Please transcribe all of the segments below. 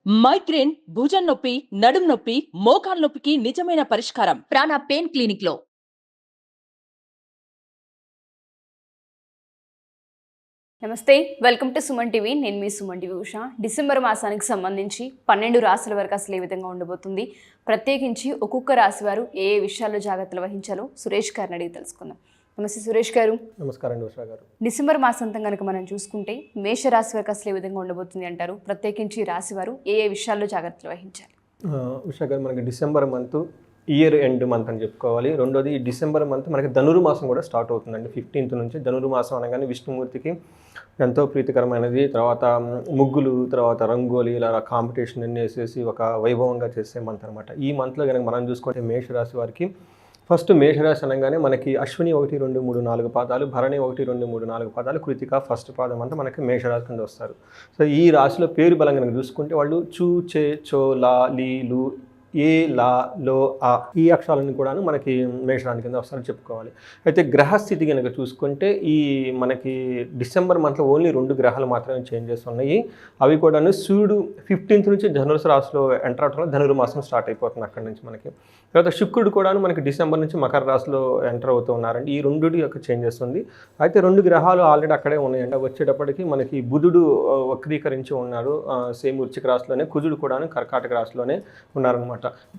Migraine, భుజం నొప్పి, నడుం నొప్పి, మోకాలు నొప్పికి నిజమైన పరిష్కారం ప్రాణ పెయిన్ క్లినిక్ లో. నమస్తే, వెల్కమ్ టు సుమన్ టీవీ. నేను మీ సుమన్ టీవీ ఉషా. డిసెంబర్ మాసానికి సంబంధించి 12 రాశుల వరకు అసలు ఏ విధంగా ఉండబోతుంది, ప్రత్యేకించి ఒక్కొక్క రాశి వారు ఏ విషయాల్లో జాగ్రత్తలు వహించాలో సురేష్ గారిని అడిగి తెలుసుకుందాం. నమస్తే సురేష్ గారు. నమస్కారం అండి ఉషా గారు. డిసెంబర్ మాసాంతం కనుక మనం చూసుకుంటే మేషరాశి వరకు అసలు ఏ విధంగా ఉండబోతుంది అంటారు? ప్రత్యేకించి రాశి వారు ఏ విషయాల్లో జాగ్రత్తలు వహించాలి? ఉషా గారు, మనకి December month year end month అని చెప్పుకోవాలి. రెండోది, ఈ డిసెంబర్ మంత్ మనకి ధనుర్మాసం కూడా స్టార్ట్ అవుతుందండి. 15th నుంచి ధనుర్మాసం అనగానే విష్ణుమూర్తికి ఎంతో ప్రీతికరమైనది. తర్వాత ముగ్గులు, తర్వాత రంగోలి, ఇలా కాంపిటీషన్ అన్నీ వేసేసి ఒక వైభవంగా చేసే మంత్ అనమాట. ఈ మంత్లో కనుక మనం చూసుకుంటే మేషరాశి వారికి ఫస్ట్ మేషరాశి అనగానే మనకి అశ్విని 1, 2, 3, 4 పాదాలు, భరణి 1, 2, 3, 4 పాదాలు, కృతిక ఫస్ట్ పాదం అంతా మనకి మేషరాశి కింద వస్తారు. సో ఈ రాశిలో పేరు బలంగా కనుక చూసుకుంటే వాళ్ళు చూ, చే, చో, లా, లీ, లు, ఏ, లా, లో, ఆ ఈ అక్షరాలను కూడా మనకి మేషరాశి కింద వస్తారని చెప్పుకోవాలి. అయితే గ్రహస్థితి కనుక చూసుకుంటే ఈ మనకి డిసెంబర్ మంత్లో ఓన్లీ 2 గ్రహాలు మాత్రమే చేంజెస్ ఉన్నాయి. అవి కూడాను సూర్యుడు 15th నుంచి ధనుసు రాశిలో ఎంటర్ అవడం వల్ల ధనుర్మాసం స్టార్ట్ అయిపోతుంది అక్కడి నుంచి మనకి. తర్వాత శుక్రుడు కూడాను మనకి డిసెంబర్ నుంచి మకర రాశిలో ఎంటర్ అవుతూ ఉన్నారండి. ఈ 2 యొక్క చేంజెస్ ఉంది. అయితే 2 గ్రహాలు ఆల్రెడీ అక్కడే ఉన్నాయండి. వచ్చేటప్పటికి మనకి బుధుడు వక్రీకరించి ఉన్నారు సేమ్ వృశ్చిక రాశిలోనే, కుజుడు కూడాను కర్కాటక రాశిలోనే ఉన్నారనమాట.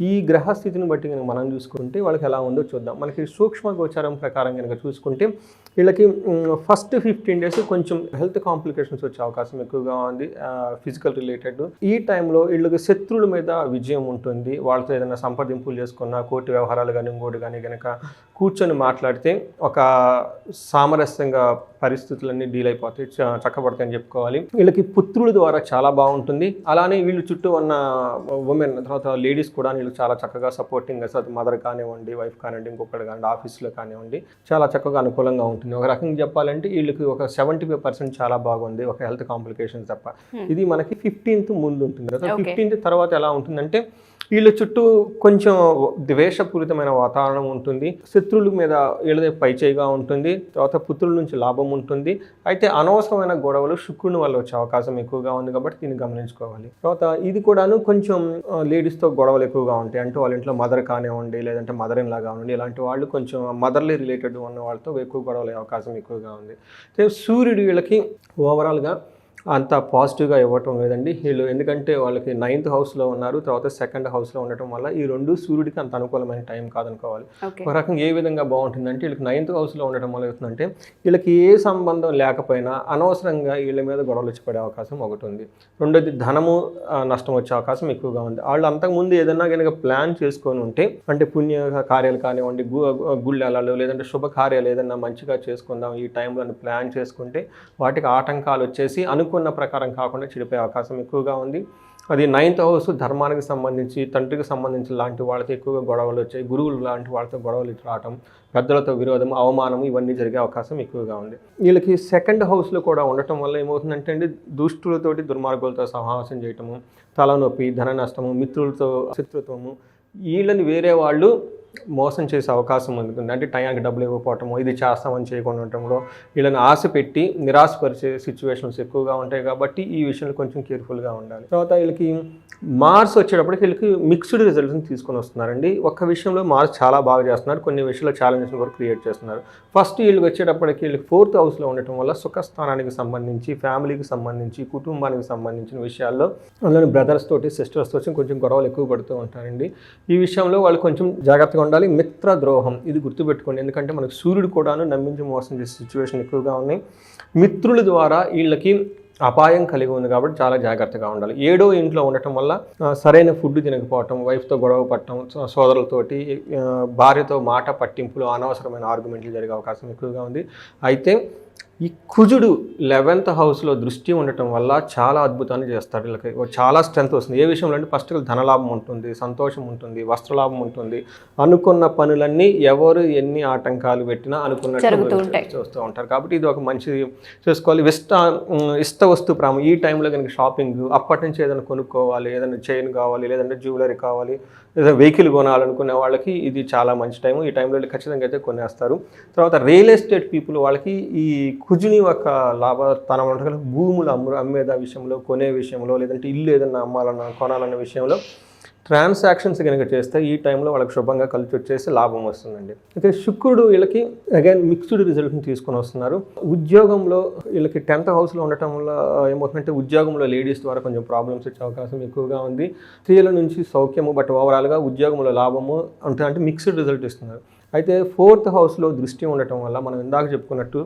ఈ గ్రహస్థితిని బట్టి కనుక మనం చూసుకుంటే వాళ్ళకి ఎలా ఉందో చూద్దాం. మనకి సూక్ష్మ గోచారం ప్రకారం కనుక చూసుకుంటే వీళ్ళకి ఫస్ట్ 15 days కొంచెం హెల్త్ కాంప్లికేషన్స్ వచ్చే అవకాశం ఎక్కువగా ఉంది, ఫిజికల్ రిలేటెడ్. ఈ టైంలో వీళ్ళకి శత్రువుల మీద విజయం ఉంటుంది. వాళ్ళతో ఏదైనా సంప్రదింపులు చేసుకున్న, కోర్టు వ్యవహారాలు కానీ ఇంకోటి కానీ కనుక కూర్చొని మాట్లాడితే ఒక సామరస్యంగా పరిస్థితులన్నీ డీల్ అయిపోతాయి, చక్కబడతాయని చెప్పుకోవాలి. వీళ్ళకి పుత్రుల ద్వారా చాలా బాగుంటుంది. అలానే వీళ్ళు చుట్టూ ఉన్న ఉమెన్, తర్వాత లేడీస్ కూడా వీళ్ళు చాలా చక్కగా సపోర్టింగ్, మదర్ కానివ్వండి, వైఫ్ కానివ్వండి, ఇంకొకటి కానివ్వండి, ఆఫీస్లో కానివ్వండి, చాలా చక్కగా అనుకూలంగా ఉంటుంది. ఒక రకంగా చెప్పాలంటే వీళ్ళకి ఒక 75% చాలా బాగుంది, ఒక హెల్త్ కాంప్లికేషన్స్ తప్ప. ఇది మనకి 15th ముందు ఉంటుంది. 15th తర్వాత ఎలా ఉంటుందంటే వీళ్ళ చుట్టూ కొంచెం ద్వేషపూరితమైన వాతావరణం ఉంటుంది. శత్రువుల మీద వీళ్ళదే పైచేయిగా ఉంటుంది. తర్వాత పుత్రుల నుంచి లాభం ఉంటుంది. అయితే అనవసరమైన గొడవలు శుక్రుని వల్ల వచ్చే అవకాశం ఎక్కువగా ఉంది కాబట్టి దీన్ని గమనించుకోవాలి. తర్వాత ఇది కూడాను కొంచెం లేడీస్తో గొడవలు ఎక్కువగా ఉంటాయి. అంటే వాళ్ళ ఇంట్లో మదర్ కానివ్వండి, లేదంటే మదర్ ఇన్ లా కానివ్వండి, ఇలాంటి వాళ్ళు కొంచెం మదర్లీ రిలేటెడ్ ఉన్న వాళ్ళతో ఎక్కువ గొడవలు అవకాశం ఎక్కువగా ఉంది. సూర్యుడు వీళ్ళకి ఓవరాల్గా అంత పాజిటివ్గా ఇవ్వటం లేదండి వీళ్ళు, ఎందుకంటే వాళ్ళకి 9th హౌస్లో ఉన్నారు, తర్వాత 2nd హౌస్లో ఉండటం వల్ల ఈ 2 సూర్యుడికి అంత అనుకూలమైన టైం కాదనుకోవాలి. ఒక రకంగా ఏ విధంగా బాగుంటుందంటే వీళ్ళకి 9th హౌస్లో ఉండటం వల్ల అవుతుందంటే వీళ్ళకి ఏ సంబంధం లేకపోయినా అనవసరంగా వీళ్ళ మీద గొడవలు వచ్చి పడే అవకాశం ఒకటి ఉంది. రెండోది, ధనము నష్టం వచ్చే అవకాశం ఎక్కువగా ఉంది. వాళ్ళు అంతకుముందు ఏదైనా కనుక ప్లాన్ చేసుకొని ఉంటే, అంటే పుణ్య కార్యాలు కానివ్వండి, గుళ్ళాలు, లేదంటే శుభకార్యాలు ఏదైనా మంచిగా చేసుకుందాం ఈ టైంలో ప్లాన్ చేసుకుంటే వాటికి ఆటంకాలు వచ్చేసి అనుకున్న ప్రకారం కాకుండా చెడిపోయే అవకాశం ఎక్కువగా ఉంది. అది 9th హౌస్ ధర్మానికి సంబంధించి, తండ్రికి సంబంధించి లాంటి వాళ్ళతో ఎక్కువగా గొడవలు వచ్చాయి. గురువులు లాంటి వాళ్ళతో గొడవలు రావటం, పెద్దలతో విరోధం, అవమానం ఇవన్నీ జరిగే అవకాశం ఎక్కువగా ఉంది. వీళ్ళకి 2nd హౌస్లో కూడా ఉండటం వల్ల ఏమవుతుందంటే అండి, దుష్టులతోటి దుర్మార్గులతో సహవాసం చేయటము, తలనొప్పి, ధన నష్టము, మిత్రులతో శత్రుత్వము, వీళ్ళని వేరే వాళ్ళు మోసం చేసే అవకాశం ఉంటుంది. అంటే టయానికి డబ్బులు ఇవ్వకపోవటము, ఇది చేస్తామని చేయకుండా ఉండటంలో వీళ్ళని ఆశ పెట్టి నిరాశపరిచే సిచ్యువేషన్స్ ఎక్కువగా ఉంటాయి. కాబట్టి ఈ విషయంలో కొంచెం కేర్ఫుల్గా ఉండాలి. తర్వాత వీళ్ళకి మార్స్ వచ్చేటప్పటికి వీళ్ళకి మిక్స్డ్ రిజల్ట్స్ని తీసుకొని వస్తున్నారండి. ఒక్క విషయంలో మార్స్ చాలా బాగా చేస్తున్నారు, కొన్ని విషయాల్లో ఛాలెంజెస్ని కూడా క్రియేట్ చేస్తున్నారు. ఫస్ట్ వీళ్ళకి వచ్చేటప్పటికి వీళ్ళకి 4th హౌస్లో ఉండటం వల్ల సుఖస్థానానికి సంబంధించి, ఫ్యామిలీకి సంబంధించి, కుటుంబానికి సంబంధించిన విషయాల్లో అందులోని బ్రదర్స్ తోటి, సిస్టర్స్ తోటి కొంచెం గొడవలు ఎక్కువ పడుతూ ఉంటారండి. ఈ విషయంలో వాళ్ళు కొంచెం జాగ్రత్తగా ఉండాలి. మిత్ర ద్రోహం ఇది గుర్తుపెట్టుకోండి, ఎందుకంటే మనకు సూర్యుడు కూడాను నమ్మించి మోసం చేసే సిచ్యువేషన్ ఎక్కువగా ఉన్నాయి. మిత్రుల ద్వారా వీళ్ళకి అపాయం కలిగి ఉంది కాబట్టి చాలా జాగ్రత్తగా ఉండాలి. 7వ ఇంట్లో ఉండటం వల్ల సరైన ఫుడ్ తినకపోవటం, వైఫ్తో గొడవ పడటం, సోదరులతోటి, భార్యతో మాట పట్టింపులు, అనవసరమైన ఆర్గ్యుమెంట్లు జరిగే అవకాశం ఎక్కువగా ఉంది. అయితే ఈ కుజుడు 11th హౌస్లో దృష్టి ఉండటం వల్ల చాలా అద్భుతాన్ని చేస్తారు. వీళ్ళకి చాలా స్ట్రెంత్ వస్తుంది. ఏ విషయంలో అంటే ఫస్ట్ ధనలాభం ఉంటుంది, సంతోషం ఉంటుంది, వస్త్రలాభం ఉంటుంది. అనుకున్న పనులన్నీ ఎవరు ఎన్ని ఆటంకాలు పెట్టినా అనుకున్నట్టు చేస్తూ ఉంటారు. కాబట్టి ఇది ఒక మంచి చేసుకోవాలి. ఇష్ట వస్తు ఈ టైంలో కనుక షాపింగ్, అప్పటి నుంచి ఏదైనా కొనుక్కోవాలి, ఏదైనా చైన్ కావాలి, లేదంటే జ్యువెలరీ కావాలి, లేదా వెహికల్ కొనాలనుకునే వాళ్ళకి ఇది చాలా మంచి టైం. ఈ టైంలో ఖచ్చితంగా అయితే కొనేస్తారు. తర్వాత రియల్ ఎస్టేట్ పీపుల్ వాళ్ళకి ఈ కుజుని ఒక లాభతనం ఉంటుంది, భూములు అమ్మేదా విషయంలో, కొనే విషయంలో, లేదంటే ఇల్లు ఏదన్నా అమ్మాలన్నా కొనాలన్న విషయంలో ట్రాన్సాక్షన్స్ కనుక చేస్తే ఈ టైంలో వాళ్ళకి శుభంగా కలిసి వచ్చేసి లాభం వస్తుందండి. అయితే శుక్రుడు వీళ్ళకి అగైన్ మిక్స్డ్ రిజల్ట్ని తీసుకొని వస్తున్నారు. ఉద్యోగంలో వీళ్ళకి 10th హౌస్లో ఉండటం వల్ల ఏమవుతుందంటే ఉద్యోగంలో లేడీస్ ద్వారా కొంచెం ప్రాబ్లమ్స్ వచ్చే అవకాశం ఎక్కువగా ఉంది. స్త్రీల నుంచి సౌఖ్యము, బట్ ఓవరాల్గా ఉద్యోగంలో లాభము అంటే మిక్స్డ్ రిజల్ట్ ఇస్తున్నారు. అయితే 4th హౌస్లో దృష్టి ఉండటం వల్ల మనం ఇందాక చెప్పుకున్నట్టు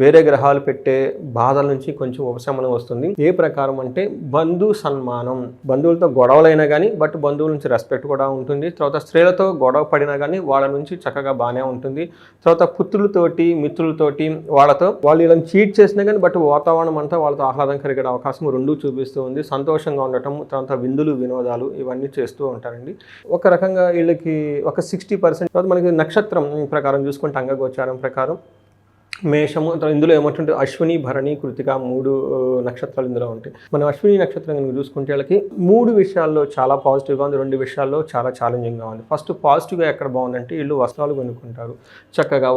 వేరే గ్రహాలు పెట్టే బాధల నుంచి కొంచెం ఉపశమనం వస్తుంది. ఏ ప్రకారం అంటే బంధు సన్మానం, బంధువులతో గొడవలైనా కానీ బట్ బంధువుల నుంచి రెస్పెక్ట్ కూడా ఉంటుంది. తర్వాత స్త్రీలతో గొడవ పడినా కానీ వాళ్ళ నుంచి చక్కగా బాగానే ఉంటుంది. తర్వాత పుత్రులతోటి, మిత్రులతోటి వాళ్ళతో వాళ్ళు ఇలా చీట్ చేసినా కానీ బట్ వాతావరణం అంతా వాళ్ళతో ఆహ్లాదం కలిగే అవకాశం రెండూ చూపిస్తూ ఉంది. సంతోషంగా ఉండటం, తర్వాత విందులు, వినోదాలు ఇవన్నీ చేస్తూ ఉంటారండి. ఒక రకంగా వీళ్ళకి ఒక 60%. తర్వాత మనకి నక్షత్రం ప్రకారం చూసుకుంటే అంగగోచారం ప్రకారం మేషము, ఇందులో ఏమంటుంటే అశ్విని, భరణి, కృతిక 3 నక్షత్రాలు ఇందులో ఉంటాయి. మనం అశ్విని నక్షత్రం కనుక చూసుకుంటే వాళ్ళకి 3 విషయాల్లో చాలా పాజిటివ్గా ఉంది, 2 విషయాల్లో చాలా ఛాలెంజింగ్గా ఉంది. ఫస్ట్ పాజిటివ్గా ఎక్కడ బాగుందంటే వీళ్ళు వస్త్రాలు కొనుక్కుంటారు, చక్కగా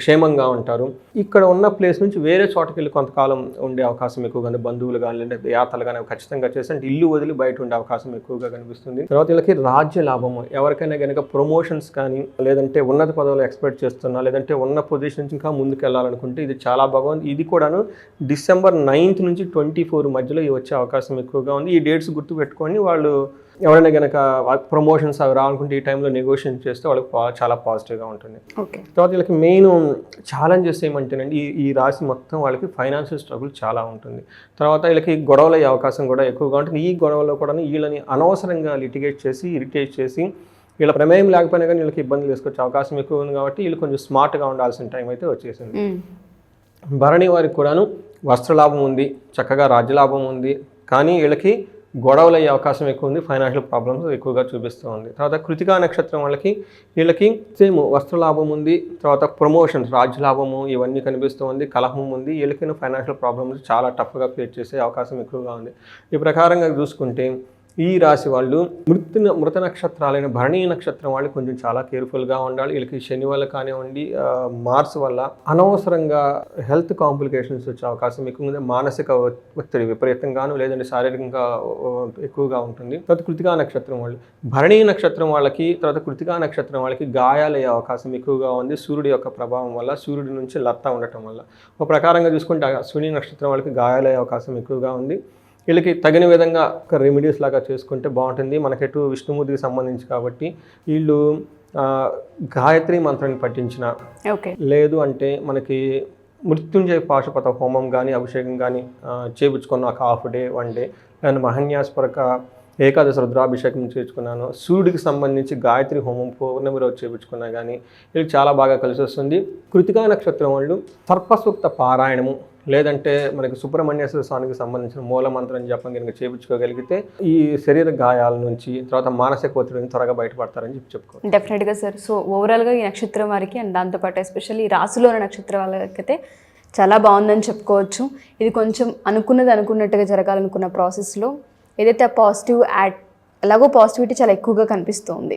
క్షేమంగా ఉంటారు. ఇక్కడ ఉన్న ప్లేస్ నుంచి వేరే చోటకి వెళ్ళి కొంతకాలం ఉండే అవకాశం ఎక్కువగా ఉంది. బంధువులు కానీ లేదంటే యాత్రలు కానీ ఖచ్చితంగా చేసి అంటే ఇల్లు వదిలి బయట ఉండే అవకాశం ఎక్కువగా కనిపిస్తుంది. తర్వాత వీళ్ళకి రాజ్య లాభము, ఎవరికైనా కనుక ప్రమోషన్స్ కానీ లేదంటే ఉన్నత పదవులు ఎక్స్పెక్ట్ చేస్తున్నా, లేదంటే ఉన్న పొజిషన్ నుంచి ఇంకా ముందుకు వెళ్ళాలనుకుంటే ఇది చాలా బాగుంది. ఇది కూడాను డిసెంబర్ 9th నుంచి 24 మధ్యలో వచ్చే అవకాశం ఎక్కువగా ఉంది. ఈ డేట్స్ గుర్తు పెట్టుకొని వాళ్ళు ఎవరైనా కనుక ప్రమోషన్స్ అవి రావాలనుకుంటే ఈ టైంలో నెగోషియేట్ చేస్తే వాళ్ళకి చాలా పాజిటివ్గా ఉంటుంది. తర్వాత వీళ్ళకి మెయిన్ ఛాలెంజెస్ ఏమంటేనండి ఈ రాశి మొత్తం వాళ్ళకి ఫైనాన్షియల్ స్ట్రగుల్ చాలా ఉంటుంది. తర్వాత వీళ్ళకి గొడవలు అయ్యే అవకాశం కూడా ఎక్కువగా ఉంటుంది. ఈ గొడవలో కూడా వీళ్ళని అనవసరంగా లిటిగేట్ చేసి, ఇరిటేట్ చేసి వీళ్ళ ప్రమేయం లేకపోయినా కానీ వీళ్ళకి ఇబ్బందులు తీసుకొచ్చే అవకాశం ఎక్కువ ఉంది. కాబట్టి వీళ్ళు కొంచెం స్మార్ట్గా ఉండాల్సిన టైం అయితే వచ్చేసింది. భరణి వారికి కూడాను వస్త్రలాభం ఉంది, చక్కగా రాజ్యలాభం ఉంది, కానీ వీళ్ళకి గొడవలు అయ్యే అవకాశం ఎక్కువ ఉంది, ఫైనాన్షియల్ ప్రాబ్లమ్స్ ఎక్కువగా చూపిస్తూ ఉంది. తర్వాత కృతికా నక్షత్రం వీళ్ళకి సేమ్ వస్త్రలాభం ఉంది, తర్వాత ప్రమోషన్స్, రాజ్యలాభము ఇవన్నీ కనిపిస్తూ ఉంది, కలహం ఉంది. వీళ్ళకి ఫైనాన్షియల్ ప్రాబ్లమ్స్ చాలా టఫ్గా ఫేస్ చేసే అవకాశం ఎక్కువగా ఉంది. ఈ ప్రకారంగా చూసుకుంటే ఈ రాశి వాళ్ళు మృత నక్షత్రాలైన భరణీ నక్షత్రం వాళ్ళు కొంచెం చాలా కేర్ఫుల్గా ఉండాలి. వీళ్ళకి శని వల్ల కానివ్వండి, మార్స్ వల్ల అనవసరంగా హెల్త్ కాంప్లికేషన్స్ వచ్చే అవకాశం ఎక్కువ ఉంది. మానసిక ఒత్తిడి విపరీతంగాను లేదంటే శారీరకంగా ఎక్కువగా ఉంటుంది. తర్వాత కృతికా నక్షత్రం వాళ్ళు, భరణీ నక్షత్రం వాళ్ళకి, తర్వాత కృతికా నక్షత్రం వాళ్ళకి గాయాలయ్యే అవకాశం ఎక్కువగా ఉంది సూర్యుడి యొక్క ప్రభావం వల్ల, సూర్యుడి నుంచి లత్త ఉండటం వల్ల. ఒక ప్రకారంగా చూసుకుంటే అశ్విని నక్షత్రం వాళ్ళకి గాయాలయ్యే అవకాశం ఎక్కువగా ఉంది. వీళ్ళకి తగిన విధంగా ఒక రెమెడీస్ లాగా చేసుకుంటే బాగుంటుంది. మనకెటు విష్ణుమూర్తికి సంబంధించి కాబట్టి వీళ్ళు గాయత్రి మంత్రాన్ని పఠించిన, లేదు అంటే మనకి మృత్యుంజయ పాశుపత హోమం కానీ అభిషేకం కానీ చేయించుకున్న ఒక హాఫ్ డే 1 డే, నేను మహన్యాస్పరక ఏకాదశి రుద్రాభిషేకం చేయించుకున్నాను, సూర్యుడికి సంబంధించి గాయత్రి హోమం పౌర్ణమి రోజు చేయించుకున్నా కానీ వీళ్ళకి చాలా బాగా కలిసి వస్తుంది. కృతికా నక్షత్రం వాళ్ళు సర్పసూక్త పారాయణము లేదంటే మనకి సుబ్రహ్మణ్యేశ్వర స్వామికి సంబంధించిన మూల మంత్రం జపం కనుక చేయించుకోగలిగితే ఈ శరీర గాయాల నుంచి, తర్వాత మానసిక ఒత్తిడి నుంచి త్వరగా బయటపడతారని చెప్పుకోవాలి. డెఫినెట్గా సార్. సో ఓవరాల్గా ఈ నక్షత్రం వారికి అండ్ దాంతోపాటు ఎస్పెషల్లీ ఈ రాశిలో ఉన్న నక్షత్రం వాళ్ళకైతే చాలా బాగుందని చెప్పుకోవచ్చు. ఇది కొంచెం అనుకున్నట్టుగా జరగాలనుకున్న ప్రాసెస్లో ఏదైతే పాజిటివ్ ఎలాగో పాజిటివిటీ చాలా ఎక్కువగా కనిపిస్తుంది.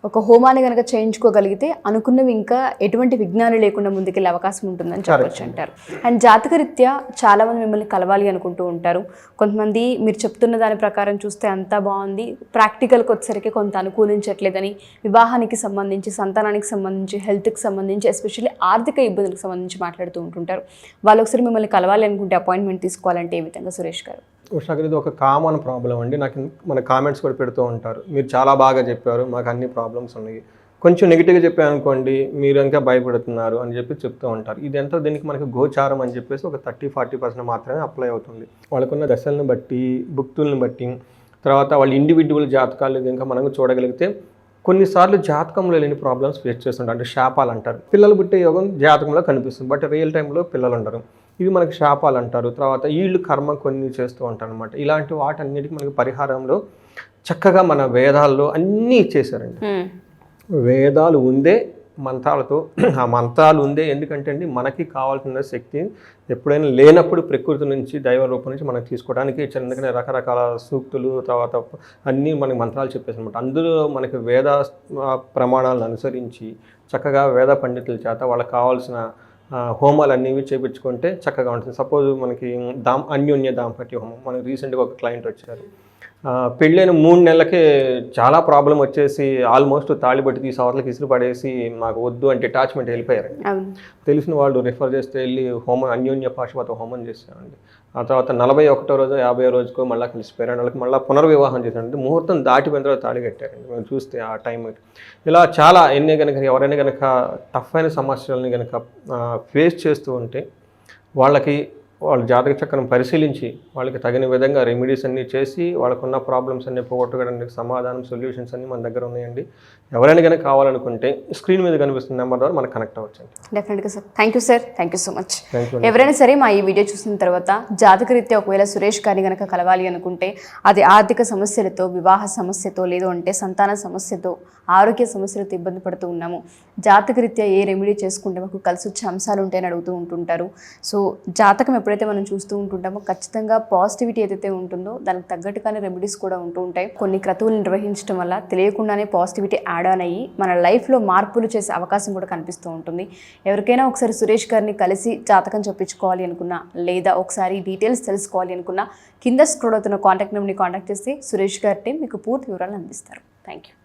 ఒక హోమాన్ని కనుక చేయించుకోగలిగితే అనుకున్నవి ఇంకా ఎటువంటి విఘ్నాలు లేకుండా ముందుకెళ్ళే అవకాశం ఉంటుందని చెప్పవచ్చు అంటారు. అండ్ జాతకరీత్యా చాలామంది మిమ్మల్ని కలవాలి అనుకుంటూ ఉంటారు. కొంతమంది మీరు చెప్తున్న దాని ప్రకారం చూస్తే అంతా బాగుంది, ప్రాక్టికల్కి వచ్చేసరికి కొంత అనుకూలించట్లేదని, వివాహానికి సంబంధించి, సంతానానికి సంబంధించి, హెల్త్కి సంబంధించి, ఎస్పెషల్లీ ఆర్థిక ఇబ్బందులకు సంబంధించి మాట్లాడుతూ ఉంటుంటారు. వాళ్ళు ఒకసారి మిమ్మల్ని కలవాలి అనుకుంటే అపాయింట్మెంట్ తీసుకోవాలంటే ఏ విధంగా సురేష్ గారు? ఉషాగారు, ఇది ఒక కామన్ ప్రాబ్లం అండి. నాకు మన కామెంట్స్ కూడా పెడుతూ ఉంటారు, మీరు చాలా బాగా చెప్పారు, మాకు అన్ని ప్రాబ్లమ్స్ ఉన్నాయి, కొంచెం నెగిటివ్గా చెప్పాను అనుకోండి మీరు ఇంకా భయపడుతున్నారు అని చెప్తూ ఉంటారు. ఇది ఎంతో దీనికి మనకి గోచారం అని చెప్పేసి ఒక 30-40% మాత్రమే అప్లై అవుతుంది. వాళ్ళకున్న దశలను బట్టి, భుక్తులను బట్టి, తర్వాత వాళ్ళ ఇండివిజువల్ జాతకాలు ఇంకా మనం చూడగలిగితే కొన్నిసార్లు జాతకంలో లేని ప్రాబ్లమ్స్ ఫేస్ చేస్తుంటారు. అంటే శాపాలు అంటారు. పిల్లలు పుట్టే యోగం జాతకంలో కనిపిస్తుంది, బట్ రియల్ టైంలో పిల్లలు ఉండరు. ఇవి మనకి శాపాలు అంటారు. తర్వాత వీళ్ళు కర్మ కొన్ని చేస్తూ ఉంటారు అనమాట. ఇలాంటి వాటన్నిటికీ మనకి పరిహారంలో చక్కగా మన వేదాల్లో అన్నీ ఇచ్చేసారండి. వేదాలు ఉందే మంత్రాలతో ఆ మంత్రాలు ఉందే ఎందుకంటే అండి మనకి కావాల్సిన శక్తి ఎప్పుడైనా లేనప్పుడు ప్రకృతి నుంచి దైవ రూపం నుంచి మనం తీసుకోవడానికి ఎందుకంటే రకరకాల సూక్తులు తర్వాత అన్నీ మనకి మంత్రాలు చెప్పేసి అనమాట. అందులో మనకి వేద ప్రమాణాలను అనుసరించి చక్కగా వేద పండితుల చేత వాళ్ళకి కావాల్సిన హోమాలు అన్నీ చేయించుకుంటే చక్కగా ఉంటుంది. సపోజ్ మనకి అన్యోన్య దాంపత్య హోమం, మనకి రీసెంట్గా ఒక క్లయింట్ వచ్చారు, పెళ్ళైన 3 నెలలకే చాలా ప్రాబ్లం వచ్చేసి ఆల్మోస్ట్ తాళిబట్టి తీసి అవతలకి ఇసురు పడేసి మాకు వద్దు అంటే అటాచ్మెంట్ వెళ్ళిపోయారు. తెలిసిన వాళ్ళు రిఫర్ చేస్తే వెళ్ళి హోమం అన్యోన్య పాశుపత హోమం చేశామండి. ఆ తర్వాత 41వ రోజు 50వ రోజుకో మళ్ళీ కలిసిపోయారు. వాళ్ళకి మళ్ళీ పునర్వివాహం చేశారండి. ముహూర్తం దాటిపోయిన తర్వాత తాళి కట్టారండి. మేము చూస్తే ఆ టైం ఇలా చాలా ఎన్ని కనుక ఎవరైనా కనుక టఫ్ అయిన సమస్యలని కనుక ఫేస్ చేస్తూ ఉంటే వాళ్ళకి వాళ్ళ జాతక చక్రం పరిశీలించి వాళ్ళకి తగిన విధంగా రెమెడీస్ అన్నీ చేసి వాళ్ళకున్న ప్రాబ్లమ్స్ అన్నీ పోగొట్టుకోవడానికి సమాధానం సొల్యూషన్స్ అన్నీ మన దగ్గర ఉన్నాయండి. ఎవరైనా కనుక కావాలనుకుంటే స్క్రీన్ మీద కనిపిస్తున్న నెంబర్ ద్వారా మనకు కనెక్ట్ అవ్వచ్చండి. డెఫినెట్గా sir. Thank you sir, thank you so much. ఎవరైనా సరే మా ఈ వీడియో చూసిన తర్వాత జాతకరీత్యా ఒకవేళ సురేష్ గారిని కనుక కలవాలి అనుకుంటే అది ఆర్థిక సమస్యలతో, వివాహ సమస్యతో, లేదు అంటే సంతాన సమస్యతో, ఆరోగ్య సమస్యలతో ఇబ్బంది పడుతూ ఉన్నాము, జాతకరీత్యా ఏ రెమెడీ చేసుకుంటే మాకు కలిసి వచ్చే అంశాలు ఉంటాయని అడుగుతూ ఉంటుంటారు. సో జాతకం ఎప్పుడైతే మనం చూస్తూ ఉంటుంటామో ఖచ్చితంగా పాజిటివిటీ ఏదైతే ఉంటుందో దానికి తగ్గట్టుగానే రెమెడీస్ కూడా ఉంటూ ఉంటాయి. కొన్ని క్రతువులు నిర్వహించడం వల్ల తెలియకుండానే పాజిటివిటీ యాడ్ ఆన్ అయ్యి మన లైఫ్లో మార్పులు చేసే అవకాశం కూడా కనిపిస్తూ ఉంటుంది. ఎవరికైనా ఒకసారి సురేష్ గారిని కలిసి జాతకం చెప్పించుకోవాలి అనుకున్నా, లేదా ఒకసారి డీటెయిల్స్ తెలుసుకోవాలి అనుకున్నా, కింద స్క్రోల్ అవుతున్న కాంటాక్ట్ నెంబర్ని కాంటాక్ట్ చేస్తే సురేష్ గారి టీం మీకు పూర్తి వివరాలు అందిస్తారు. Thank you.